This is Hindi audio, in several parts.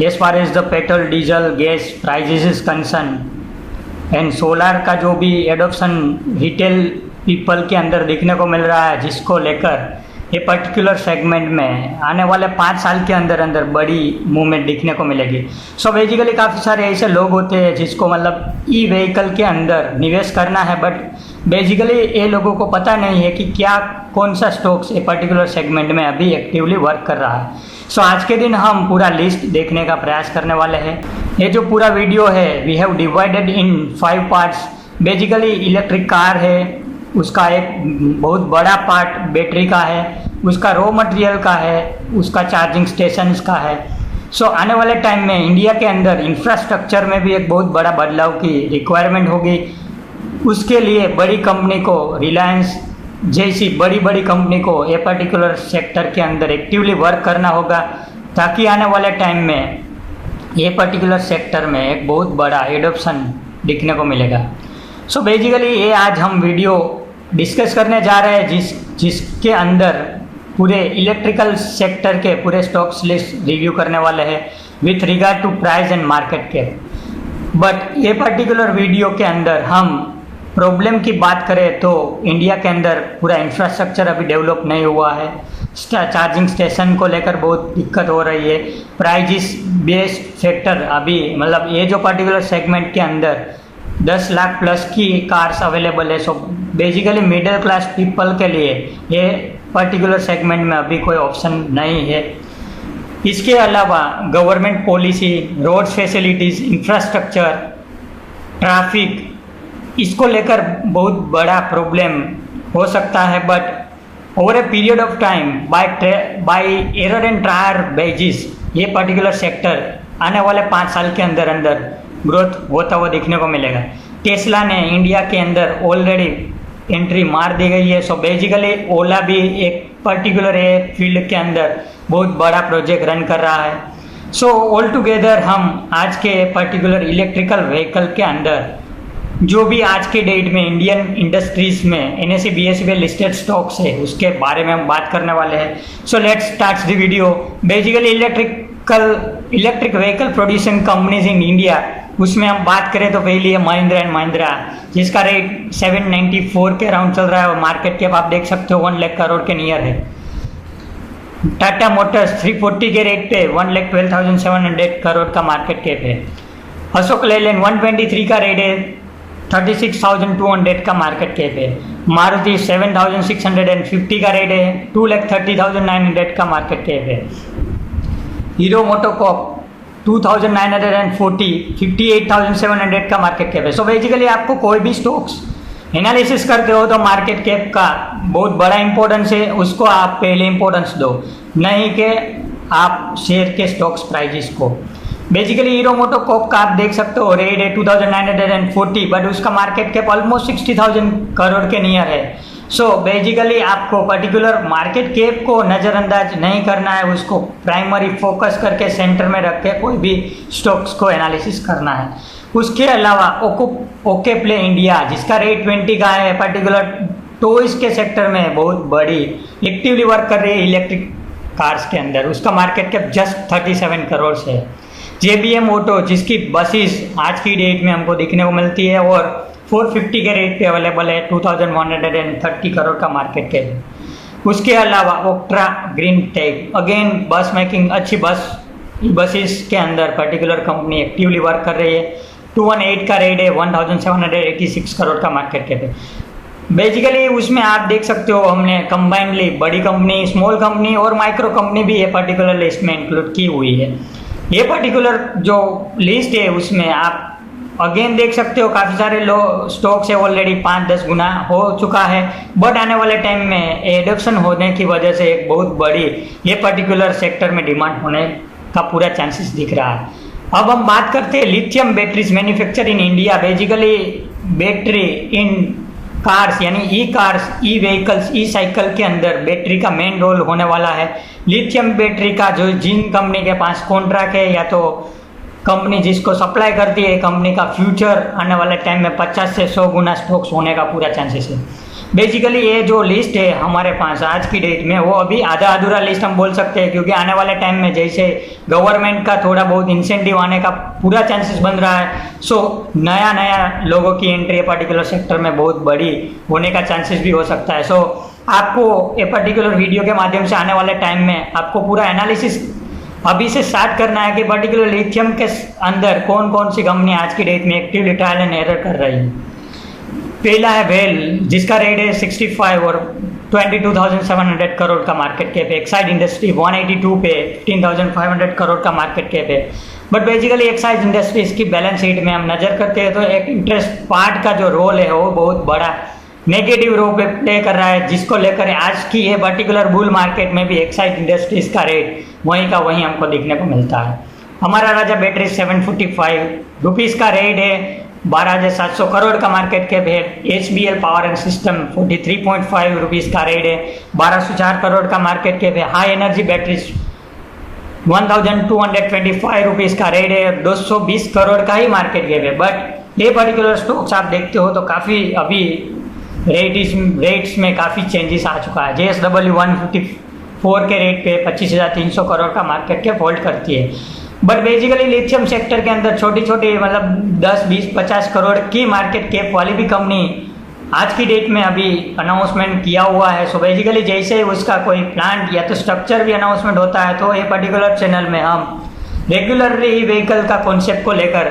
as far as the petrol, diesel, gas prices is concerned and solar का जो भी एडोप्शन रिटेल पीपल के अंदर देखने को मिल रहा है, जिसको लेकर ये पर्टिकुलर सेगमेंट में आने वाले 5 साल के अंदर अंदर बड़ी मूवमेंट दिखने को मिलेगी। सो बेसिकली काफ़ी सारे ऐसे लोग होते हैं जिसको मतलब ई व्हीकल के अंदर निवेश करना है, बट बेसिकली ये लोगों को पता नहीं है कि क्या कौन सा स्टॉक्स ये पर्टिकुलर सेगमेंट में अभी एक्टिवली वर्क कर रहा है। सो आज के दिन हम पूरा लिस्ट देखने का प्रयास करने वाले हैं। ये जो पूरा वीडियो है we have divided in 5 parts. Basically electric car है, उसका एक बहुत बड़ा पार्ट बैटरी का है, उसका रॉ मटेरियल का है, उसका चार्जिंग स्टेशंस का है। सो आने वाले टाइम में इंडिया के अंदर इंफ्रास्ट्रक्चर में भी एक बहुत बड़ा बदलाव की रिक्वायरमेंट होगी। उसके लिए बड़ी कंपनी को, रिलायंस जैसी बड़ी बड़ी कंपनी को ये पर्टिकुलर सेक्टर के अंदर एक्टिवली वर्क करना होगा, ताकि आने वाले टाइम में ये पर्टिकुलर सेक्टर में एक बहुत बड़ा एडोप्शन दिखने को मिलेगा। सो बेसिकली ये आज हम वीडियो डिस्कस करने जा रहे हैं जिसके अंदर पूरे इलेक्ट्रिकल सेक्टर के पूरे स्टॉक्स लिस्ट रिव्यू करने वाले हैं with regard to price and market cap. But ये पर्टिकुलर वीडियो के अंदर हम प्रॉब्लम की बात करें तो इंडिया के अंदर पूरा इंफ्रास्ट्रक्चर अभी डेवलप नहीं हुआ है। चार्जिंग स्टेशन को लेकर बहुत दिक्कत हो रही है। प्राइजिस बेस्ड फैक्टर अभी मतलब ये जो पर्टिकुलर सेगमेंट के अंदर 10 लाख प्लस की कार्स अवेलेबल है। So basically middle class people के लिए ये पर्टिकुलर सेगमेंट में अभी कोई ऑप्शन नहीं है। इसके अलावा government policy, road facilities, infrastructure, traffic, इसको लेकर बहुत बड़ा प्रॉब्लम हो सकता है। But over a period of time by error and trial basis ये पर्टिकुलर सेक्टर आने वाले 5 साल के अंदर अंदर ग्रोथ होता हुआ देखने को मिलेगा। टेस्ला ने इंडिया के अंदर ऑलरेडी एंट्री मार दी गई है। सो बेसिकली ओला भी एक पर्टिकुलर फील्ड के अंदर बहुत बड़ा प्रोजेक्ट रन कर रहा है। सो ऑल टुगेदर हम आज के पर्टिकुलर इलेक्ट्रिकल व्हीकल के अंदर जो भी आज के डेट में इंडियन इंडस्ट्रीज में NSE BSE पे लिस्टेड स्टॉक्स है उसके बारे में हम बात करने वाले हैं। So let's start the video. Basically electric vehicle producing companies in India, उसमें हम बात करें तो पहली है महिंद्रा एंड महिंद्रा, जिसका रेट 794 के अराउंड चल रहा है और मार्केट कैप आप देख सकते हो 1 लाख करोड़ के नियर है। टाटा मोटर्स 340 के रेट पे 1,12,700 करोड़ का मार्केट कैप है। अशोक लेलैंड 123 का रेट है, 36,200 का मार्केट कैप है। मारुति 7,650 का रेट है, 2,30,900 का मार्केट कैप है। हीरो मोटोकॉर्प 2,940, 58,700 का मार्केट कैप है। सो बेसिकली आपको कोई भी स्टॉक्स एनालिसिस करते हो तो मार्केट कैप का बहुत बड़ा इंपॉर्टेंस है, उसको आप पहले इंपॉर्टेंस दो, नहीं कि आप शेयर के स्टॉक्स प्राइजेस को। बेसिकली हीरो मोटोकॉर्प का आप देख सकते हो रेट है 2,940, बट उसका मार्केट कैप ऑलमोस्ट 60,000 करोड़ के नियर है। सो बेसिकली आपको पर्टिकुलर मार्केट कैप को नज़रअंदाज नहीं करना है, उसको प्राइमरी फोकस करके सेंटर में रख के कोई भी स्टॉक्स को एनालिसिस करना है। उसके अलावा ओके प्ले इंडिया, जिसका रेट 20 का है, पर्टिकुलर टॉयज के सेक्टर में बहुत बड़ी एक्टिवली वर्क कर रही है इलेक्ट्रिक कार्स के अंदर, उसका मार्केट कैप जस्ट 37 करोड़ से है। JBM ऑटो, जिसकी बसेस आज की डेट में हमको देखने को मिलती है और 450 के रेट पे अवेलेबल है, 2,130 करोड़ का मार्केट कैप है। उसके अलावा ओक्ट्रा ग्रीन टेक, अगेन बस मेकिंग, अच्छी बसेस के अंदर पर्टिकुलर कंपनी एक्टिवली वर्क कर रही है, 218 का रेट है, 1,786 करोड़ का मार्केट कैप है। बेसिकली उसमें आप देख सकते हो हमने कंबाइंडली बड़ी कंपनी, स्मॉल कंपनी और माइक्रो कंपनी भी ये पर्टिकुलर लिस्ट में इंक्लूड की हुई है। ये पर्टिकुलर जो लिस्ट है उसमें आप अगेन देख सकते हो काफ़ी सारे स्टॉक्स है, ऑलरेडी 5-10 गुना हो चुका है, बट आने वाले टाइम में एडॉप्शन होने की वजह से एक बहुत बड़ी ये पर्टिकुलर सेक्टर में डिमांड होने का पूरा चांसेस दिख रहा है। अब हम बात करते हैं lithium batteries manufacture in India. Basically battery in cars यानी ई कार्स, ई व्हीकल्स, ई साइकिल के अंदर बैटरी का मेन रोल होने वाला है। लिथियम बैटरी का जो जिन कंपनी के पास कॉन्ट्रैक्ट है या तो कंपनी जिसको सप्लाई करती है, कंपनी का फ्यूचर आने वाले टाइम में 50 से 100 गुना स्टॉक्स होने का पूरा चांसेस है। बेसिकली ये जो लिस्ट है हमारे पास आज की डेट में, वो अभी आधा अधूरा लिस्ट हम बोल सकते हैं, क्योंकि आने वाले टाइम में जैसे गवर्नमेंट का थोड़ा बहुत इंसेंटिव आने का पूरा चांसेस बन रहा है, सो नया नया लोगों की एंट्री पर्टिकुलर सेक्टर में बहुत बड़ी होने का चांसेस भी हो सकता है। सो आपको ये पर्टिकुलर वीडियो के माध्यम से आने वाले टाइम में आपको पूरा एनालिसिस अभी से स्टार्ट करना है कि पर्टिकुलर लिथियम के अंदर कौन कौन सी कंपनी आज की डेट में एक्टिवली ट्रायल एंड एरर कर रही है। पहला है वेल, जिसका रेट है 65 और 22,700 करोड़ का मार्केट कैप है। एक्साइड इंडस्ट्री 182 पे 15,500 करोड़ का मार्केट कैप है। बट बेसिकली एक्साइड इंडस्ट्रीज की बैलेंस शीट में हम नज़र करते हैं तो एक इंटरेस्ट पार्ट का जो रोल है वो बहुत बड़ा नेगेटिव रोल पे प्ले कर रहा है, जिसको लेकर आज की ये पर्टिकुलर बुल मार्केट में भी एक्साइड इंडस्ट्रीज का रेट वहीं का वहीं हमको देखने को मिलता है। हमारा राजा बैटरी 745 रुपीज़ का रेट है, 12,700 करोड़ का मार्केट कैप है। HBL power and system 43.5 rupees का रेट है, 1,204 करोड़ का मार्केट कैप है। हाई एनर्जी बैटरीज 1,225 रुपीज़ का रेट है, 220 करोड़ का ही मार्केट कैप है। बट ये पर्टिकुलर स्टॉक्स आप देखते हो तो काफ़ी अभी रेट्स में काफ़ी चेंजेस आ चुका है। JSW 154 के रेट पे 25,300 करोड़ का मार्केट कैप होल्ड करती है। बट बेसिकली लिथियम सेक्टर के अंदर छोटी छोटी मतलब 10, 20, 50 करोड़ की मार्केट कैप वाली भी कंपनी आज की डेट में अभी अनाउंसमेंट किया हुआ है। सो बेसिकली जैसे ही उसका कोई प्लांट या तो स्ट्रक्चर भी अनाउंसमेंट होता है तो ये पर्टिकुलर चैनल में हम रेगुलरली व्हीकल का कॉन्सेप्ट को लेकर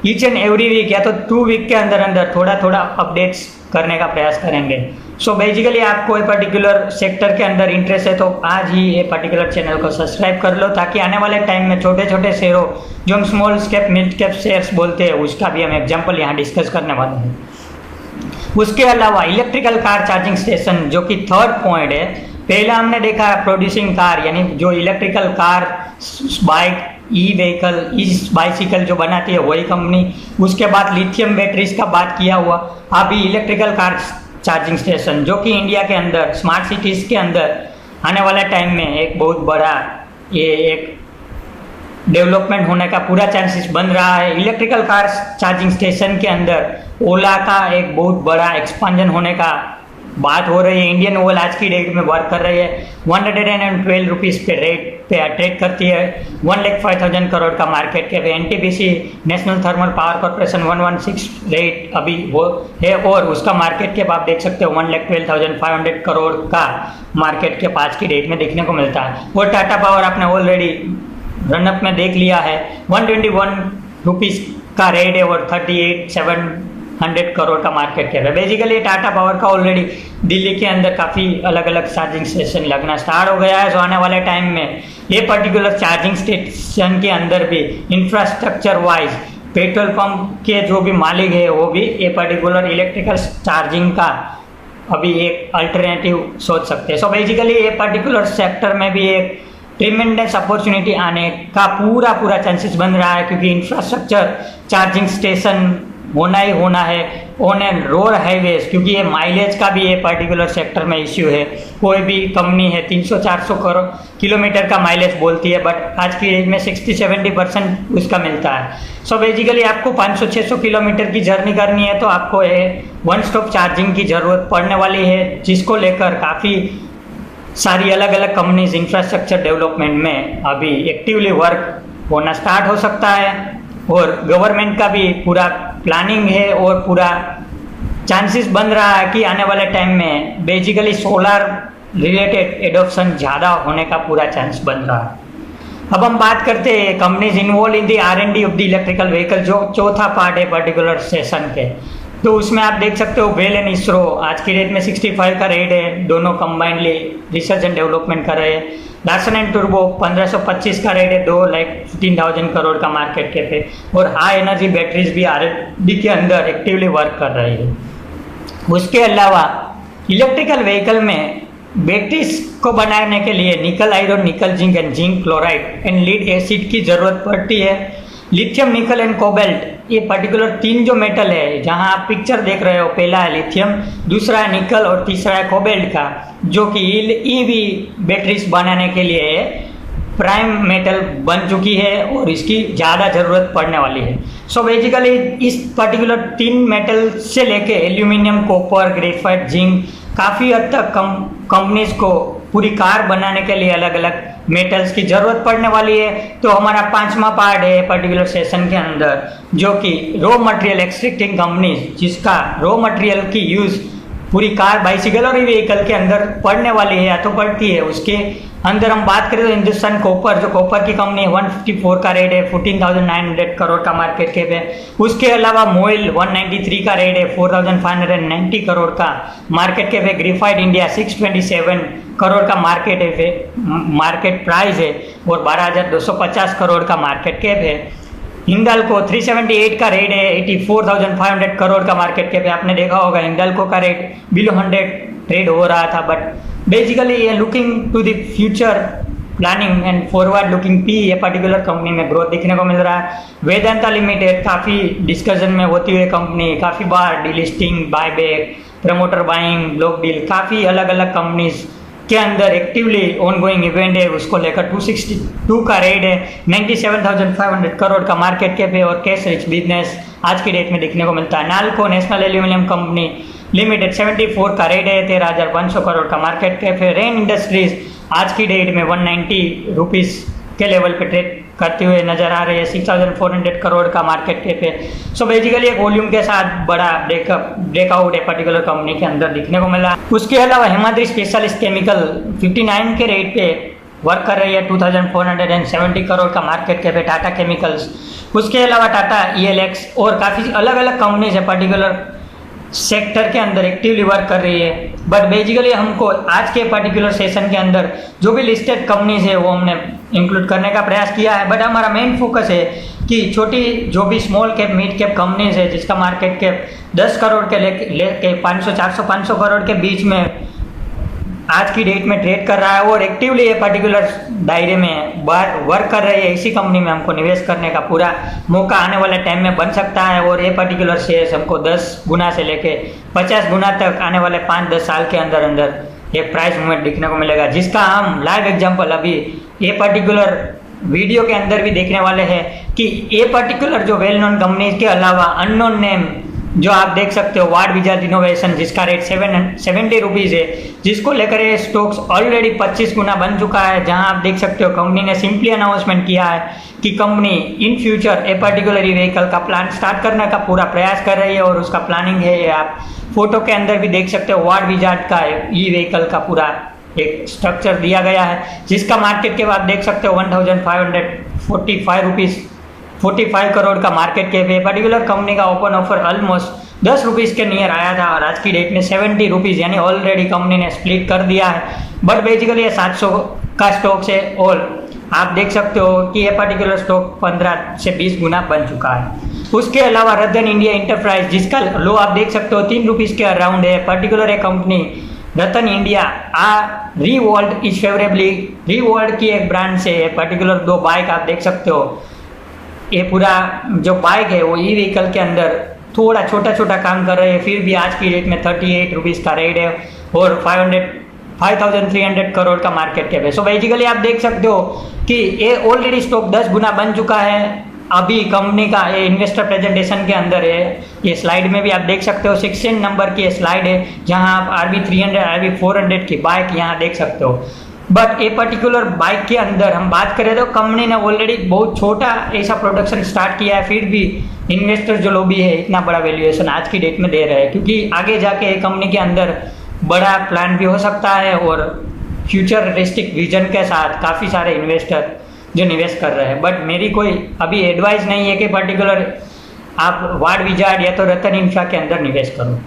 ईच एंड एवरी वीक या तो 2 वीक के अंदर अंदर थोड़ा थोड़ा अपडेट्स करने का प्रयास करेंगे। सो बेसिकली आपको ये पर्टिकुलर सेक्टर के अंदर इंटरेस्ट है तो आज ही ये पर्टिकुलर चैनल को सब्सक्राइब कर लो, ताकि आने वाले टाइम में छोटे छोटे शेयरों जो हम small cap mid cap shares बोलते हैं उसका भी हम एग्जांपल यहाँ डिस्कस करने वाले हैं। उसके अलावा इलेक्ट्रिकल कार चार्जिंग स्टेशन जो कि थर्ड पॉइंट है। पहला हमने देखा प्रोड्यूसिंग कार यानी जो electrical car, bike, e vehicle, ई बाइसिकल जो बनाती है वही कंपनी। उसके बाद लिथियम बैटरीज का बात किया हुआ, अभी इलेक्ट्रिकल कार चार्जिंग स्टेशन जो कि इंडिया के अंदर स्मार्ट सिटीज़ के अंदर आने वाले टाइम में एक बहुत बड़ा ये एक डेवलपमेंट होने का पूरा चांसेस बन रहा है। इलेक्ट्रिकल कार चार्जिंग स्टेशन के अंदर ओला का एक बहुत बड़ा एक्सपांजन होने का बात हो रही है। इंडियन ओल आज की डेट में वर्क कर रही है, 112 रुपीज़ पे रेट पे ट्रेड करती है, 1,05,000 करोड़ का मार्केट कैप है। NTPC national thermal power corporation 116 rate अभी वो है और उसका मार्केट कैप आप देख सकते हो 1,12,500 करोड़ का मार्केट कैप आज की डेट में देखने को मिलता है। और टाटा पावर आपने ऑलरेडी रनअप में देख लिया है, 121 रुपीज़ का रेट है और 38,700 करोड़ का मार्केट कैप है। बेसिकली टाटा पावर का ऑलरेडी दिल्ली के अंदर काफ़ी अलग अलग चार्जिंग स्टेशन लगना स्टार्ट हो गया है। सो आने वाले टाइम में ये पर्टिकुलर चार्जिंग स्टेशन के अंदर भी इंफ्रास्ट्रक्चर वाइज पेट्रोल पंप के जो भी मालिक है वो भी ये पर्टिकुलर इलेक्ट्रिकल चार्जिंग का अभी एक अल्टरनेटिव सोच सकते हैं। सो बेसिकली ये पर्टिकुलर सेक्टर में भी एक ट्रिमेंडस अपॉर्चुनिटी आने का पूरा चांसेस बन रहा है, क्योंकि इंफ्रास्ट्रक्चर चार्जिंग स्टेशन होना ही होना है ऑन एंड रोड हाईवेज, क्योंकि ये माइलेज का भी ये पर्टिकुलर सेक्टर में इश्यू है। कोई भी कंपनी है 300-400 किलोमीटर का माइलेज बोलती है, बट आज की एज में 60-70% उसका मिलता है। सो बेसिकली आपको 500-600 किलोमीटर की जर्नी करनी है तो आपको ये वन स्टॉप चार्जिंग की ज़रूरत पड़ने वाली है, जिसको लेकर काफ़ी सारी अलग अलग कंपनीज इंफ्रास्ट्रक्चर डेवलपमेंट में अभी एक्टिवली वर्क होना स्टार्ट हो सकता है। और गवर्नमेंट का भी पूरा प्लानिंग है और पूरा चांसेस बन रहा है कि आने वाले टाइम में बेसिकली सोलर रिलेटेड एडॉप्शन ज़्यादा होने का पूरा चांस बन रहा है। अब हम बात करते हैं companies involve in the R&D of the electrical vehicle, जो चौथा पार्ट है पर्टिकुलर सेशन के। तो उसमें आप देख सकते हो वेल एंड इसरो आज की डेट में 65 का रेट है, दोनों कंबाइंडली रिसर्च एंड डेवलपमेंट कर रहे हैं। लार्सन एंड टर्बो 1525 का रेट है, 2,15,000 करोड़ का मार्केट कैप है। और हाई एनर्जी बैटरीज भी R&D के अंदर एक्टिवली वर्क कर रही है। उसके अलावा इलेक्ट्रिकल व्हीकल में बैटरीज को बनाने के लिए निकल iron, nickel zinc and zinc chloride and lead acid की ज़रूरत पड़ती है। लिथियम, निकल एंड कोबाल्ट, ये पर्टिकुलर 3 जो मेटल है, जहां आप पिक्चर देख रहे हो, पहला है लिथियम, दूसरा है निकल और तीसरा है कोबाल्ट का, जो कि ईवी बैटरीज बनाने के लिए प्राइम मेटल बन चुकी है और इसकी ज़्यादा ज़रूरत पड़ने वाली है। सो बेसिकली इस पर्टिकुलर 3 मेटल से लेके एल्यूमिनियम, कॉपर, ग्रेफाइट, जिंक, काफ़ी हद तक कंपनीज को पूरी कार बनाने के लिए अलग अलग मेटल्स की ज़रूरत पड़ने वाली है। तो हमारा पांचवा पार्ट है पर्टिकुलर सेशन के अंदर, जो कि रॉ मटेरियल एक्सट्रैक्टिंग कंपनीज, जिसका रॉ मटेरियल की यूज़ पूरी कार, बाइसिकल और व्हीकल के अंदर पड़ने वाली है या तो पड़ती है। उसके अंदर हम बात करें तो हिंदुस्तान कॉपर, जो कॉपर की कंपनी है, 154 का रेट है, 14,900 करोड़ का मार्केट कैप है। उसके अलावा मोइल 193 का रेट है, 4,590 करोड़ का मार्केट कैप है। ग्रेफाइट इंडिया 627 करोड़ का मार्केट प्राइस है और 12,250 करोड़ का मार्केट कैप है। हिंडाल्को 378 का रेट है, 84,500 करोड़ का मार्केट कैप है। आपने देखा होगा हिंडाल्को का रेट बिलो 100 ट्रेड हो रहा था, बट बेसिकली ये looking to the future planning and forward looking P, ये पर्टिकुलर कंपनी में ग्रोथ देखने को मिल रहा है। वेदांता लिमिटेड काफ़ी डिस्कशन में होती हुई कंपनी, काफ़ी बार delisting, buyback, promoter buying, block deal, काफ़ी अलग अलग कंपनीज के अंदर एक्टिवली ऑनगोइंग इवेंट है। उसको लेकर 262 का रेट है, 97,500 करोड़ का मार्केट कैप है और कैश रिच बिजनेस आज की डेट में देखने को मिलता है। NALCO national aluminium company limited 74 का रेट है, 13,500 करोड़ का मार्केट कैप है। रेन इंडस्ट्रीज आज की डेट में 190 रुपीज़ के लेवल पे ट्रेड करते हुए नजर आ रही है, 6,400 करोड़ का मार्केट कैप है। सो बेसिकली एक वॉल्यूम के साथ बड़ा ब्रेकआउट है पर्टिकुलर कंपनी के अंदर दिखने को मिला। उसके अलावा हिमाद्री स्पेशलिस्ट केमिकल 59 के रेट पे वर्क कर रही है, 2,470 करोड़ का मार्केट कैप है। टाटा केमिकल्स, उसके अलावा टाटा ELX और काफ़ी अलग अलग कंपनीज है पर्टिकुलर सेक्टर के अंदर एक्टिवली वर्क कर रही है। बट बेसिकली हमको आज के पर्टिकुलर सेशन के अंदर जो भी लिस्टेड कंपनीज है वो हमने इंक्लूड करने का प्रयास किया है। बट हमारा मेन फोकस है कि छोटी जो भी small cap mid cap companies है जिसका मार्केट कैप 10 करोड़ के लेके 500 400 500 करोड़ के बीच में आज की डेट में ट्रेड कर रहा है और एक्टिवली ये पर्टिकुलर दायरे में वर्क कर रही है, इसी कंपनी में हमको निवेश करने का पूरा मौका आने वाले टाइम में बन सकता है। और ये पर्टिकुलर शेयर्स हमको 10 गुना से लेके 50 गुना तक आने वाले 5-10 साल के अंदर अंदर एक प्राइस मूवमेंट दिखने को मिलेगा, जिसका हम लाइव एग्जाम्पल अभी ये पर्टिकुलर वीडियो के अंदर भी देखने वाले हैं कि ये पर्टिकुलर जो वेल नोन कंपनीज के अलावा अननोन नेम जो आप देख सकते हो, वार्ड विजार्ड इनोवेशन, जिसका रेट 70 रुपीज़ है, जिसको लेकर ये स्टॉक्स ऑलरेडी 25 गुना बन चुका है। जहां आप देख सकते हो कंपनी ने सिंपली अनाउंसमेंट किया है कि company in future a particular vehicle का प्लान स्टार्ट करने का पूरा प्रयास कर रही है और उसका प्लानिंग है। आप फोटो के अंदर भी देख सकते हो, वार्ड विजार्ड का व्हीकल का पूरा एक स्ट्रक्चर दिया गया है, जिसका मार्केट के बाद देख सकते हो 1,545 रुपीज़ 45 करोड़ का मार्केट कैप है। पर्टिकुलर कंपनी का ओपन ऑफर ऑलमोस्ट 10 रुपीज़ के नियर आया था और आज की डेट में 70 रुपीज़, यानी ऑलरेडी कंपनी ने स्प्लिट कर दिया है। बट बेसिकली ये 700 का स्टॉक है और आप देख सकते हो कि ये पर्टिकुलर स्टॉक 15 से 20 गुना बन चुका है। उसके अलावा रतन इंडिया इंटरप्राइज, जिसका लो आप देख सकते हो 3 रुपीज़ के अराउंड है। पर्टिकुलर एक company Ratan India revolt is favourably, revolt की एक ब्रांड से पर्टिकुलर 2 बाइक आप देख सकते हो। ये पूरा जो बाइक है वो ई व्हीकल के अंदर थोड़ा छोटा काम कर रहे हैं, फिर भी आज की डेट में 38 रुपीज़ का रेट है और 5,300 करोड़ का मार्केट कैप है। सो बेसिकली आप देख सकते हो कि ये ऑलरेडी स्टॉक 10 गुना बन चुका है। अभी कंपनी का ये इन्वेस्टर प्रेजेंटेशन के अंदर है, ये स्लाइड में भी आप देख सकते हो, 16 नंबर की स्लाइड है जहां आप RB300 RB400 की बाइक यहाँ देख सकते हो। बट ये पर्टिकुलर बाइक के अंदर हम बात करें तो कंपनी ने ऑलरेडी बहुत छोटा ऐसा प्रोडक्शन स्टार्ट किया है, फिर भी इन्वेस्टर जो लोभी है इतना बड़ा वैल्यूएशन आज की डेट में दे रहे हैं, क्योंकि आगे जाके कंपनी के अंदर बड़ा प्लान भी हो सकता है और फ्यूचरिस्टिक विजन के साथ काफ़ी सारे इन्वेस्टर जो निवेश कर रहे हैं। बट मेरी कोई अभी एडवाइस नहीं है कि पर्टिकुलर आप वार्ड विजार्ड या तो रतन इंफ्रा के अंदर निवेश करो।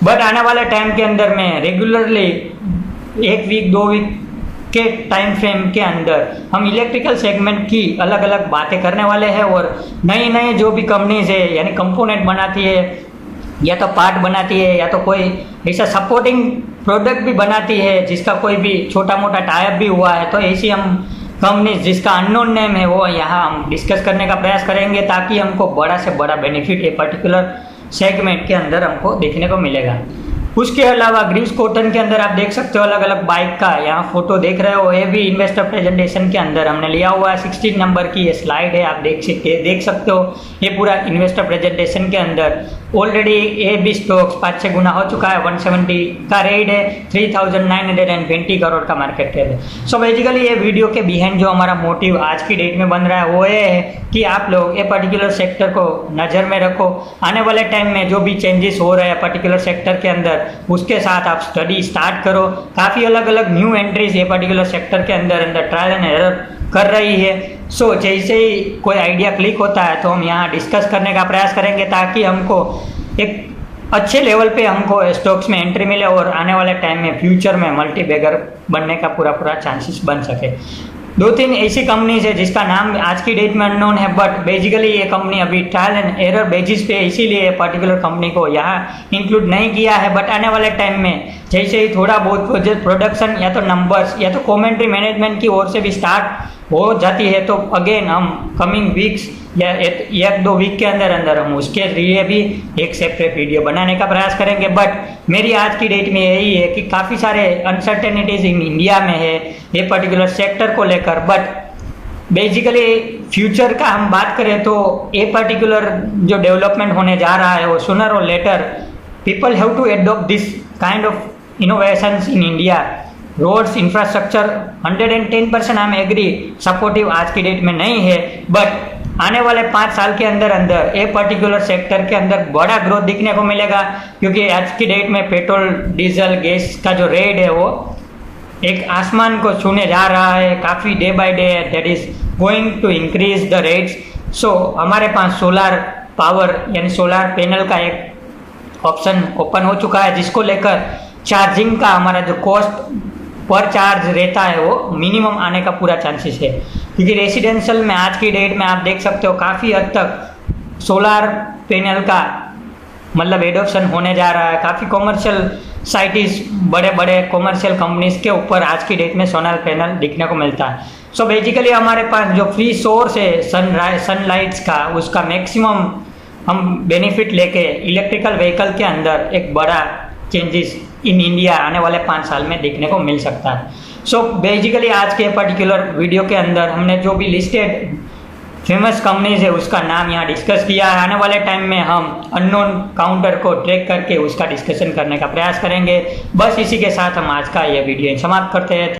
बट आने वाले टाइम के अंदर में रेगुलरली 1 वीक 2 वीक के टाइम फ्रेम के अंदर हम इलेक्ट्रिकल सेगमेंट की अलग अलग बातें करने वाले हैं और नई जो भी कंपनीज है यानी कंपोनेंट बनाती है या तो पार्ट बनाती है या तो कोई ऐसा सपोर्टिंग प्रोडक्ट भी बनाती है जिसका कोई भी छोटा मोटा टाइप भी हुआ है, तो ऐसी हम कंपनीज जिसका अननोन नेम है वो यहाँ हम डिस्कस करने का प्रयास करेंगे ताकि हमको बड़ा से बड़ा बेनिफिट ये पर्टिकुलर सेगमेंट के अंदर हमको देखने को मिलेगा। उसके अलावा ग्रीव्स कॉटन के अंदर आप देख सकते हो अलग अलग बाइक का यहाँ फोटो देख रहे हो, ये भी इन्वेस्टर प्रेजेंटेशन के अंदर हमने लिया हुआ है। 16 नंबर की ये स्लाइड है, आप देख सकते हो। ये पूरा इन्वेस्टर प्रेजेंटेशन के अंदर ऑलरेडी ये भी स्टॉक्स 5-6 गुना हो चुका है। 170 का रेट है, 3920 करोड़ का मार्केट कैप है। सो बेसिकली ये वीडियो के बिहाइंड जो हमारा मोटिव आज की डेट में बन रहा है वो ये है कि आप लोग ये पर्टिकुलर सेक्टर को नज़र में रखो। आने वाले टाइम में जो भी चेंजेस हो रहे हैं पर्टिकुलर सेक्टर के अंदर, उसके साथ आप स्टडी स्टार्ट करो। काफ़ी अलग अलग न्यू एंट्रीज ये पर्टिकुलर सेक्टर के अंदर ट्रायल एंड एरर कर रही है। सो जैसे ही कोई आइडिया क्लिक होता है तो हम यहाँ डिस्कस करने का प्रयास करेंगे ताकि हमको एक अच्छे लेवल पे हमको स्टॉक्स में एंट्री मिले और आने वाले टाइम में फ्यूचर में मल्टी बैगर बनने का पूरा चांसेस बन सके। 2-3 ऐसी कंपनीज है जिसका नाम आज की डेट में अननोन है, बट बेसिकली ये कंपनी अभी ट्रायल एंड एरर बेसिस पे इसीलिए पर्टिकुलर कंपनी को यहाँ इंक्लूड नहीं किया है। बट आने वाले टाइम में जैसे ही थोड़ा बहुत प्रोडक्शन या तो नंबर्स या तो कमेंट्री मैनेजमेंट की ओर से भी स्टार्ट हो जाती है तो अगेन हम कमिंग वीक्स या 1-2 वीक के अंदर हम उसके लिए भी एक सेपरेट वीडियो बनाने का प्रयास करेंगे। बट मेरी आज की डेट में यही है कि काफ़ी सारे अनसर्टेनिटीज इन इंडिया में है ये पर्टिकुलर सेक्टर को लेकर। बट बेसिकली फ्यूचर का हम बात करें तो ये पर्टिकुलर जो डेवलपमेंट होने जा रहा है वो सूनर और later people have to adopt this kind of innovations in India. Roads infrastructure 110% हम एग्री सपोर्टिव आज की डेट में नहीं है, बट आने वाले 5 साल के अंदर एक पर्टिकुलर सेक्टर के अंदर बड़ा ग्रोथ दिखने को मिलेगा। क्योंकि आज की डेट में पेट्रोल डीजल गैस का जो रेट है वो एक आसमान को छूने जा रहा है, काफ़ी day by day that is going to increase the rates. So हमारे पास सोलार पावर यानी सोलार पैनल का एक ऑप्शन ओपन हो चुका है जिसको लेकर चार्जिंग का हमारा जो कॉस्ट पर चार्ज रहता है वो मिनिमम आने का पूरा चांसेस है। क्योंकि रेसिडेंशियल में आज की डेट में आप देख सकते हो काफ़ी हद तक सोलार पैनल का मतलब एडॉप्शन होने जा रहा है। काफ़ी कॉमर्शियल साइटिस बड़े बड़े कॉमर्शियल कंपनीज के ऊपर आज की डेट में सोलर पैनल दिखने को मिलता है। सो बेसिकली हमारे पास जो फ्री सोर्स है सनलाइट्स का, उसका मैक्सिमम हम बेनिफिट लेके इलेक्ट्रिकल व्हीकल के अंदर एक बड़ा चेंजेस इन इंडिया आने वाले 5 साल में देखने को मिल सकता है। सो बेसिकली आज के पर्टिकुलर वीडियो के अंदर हमने जो भी लिस्टेड फेमस कंपनीज है उसका नाम यहाँ डिस्कस किया है। आने वाले टाइम में हम अननोन काउंटर को ट्रैक करके उसका डिस्कशन करने का प्रयास करेंगे। बस इसी के साथ हम आज का यह वीडियो समाप्त करते हैं।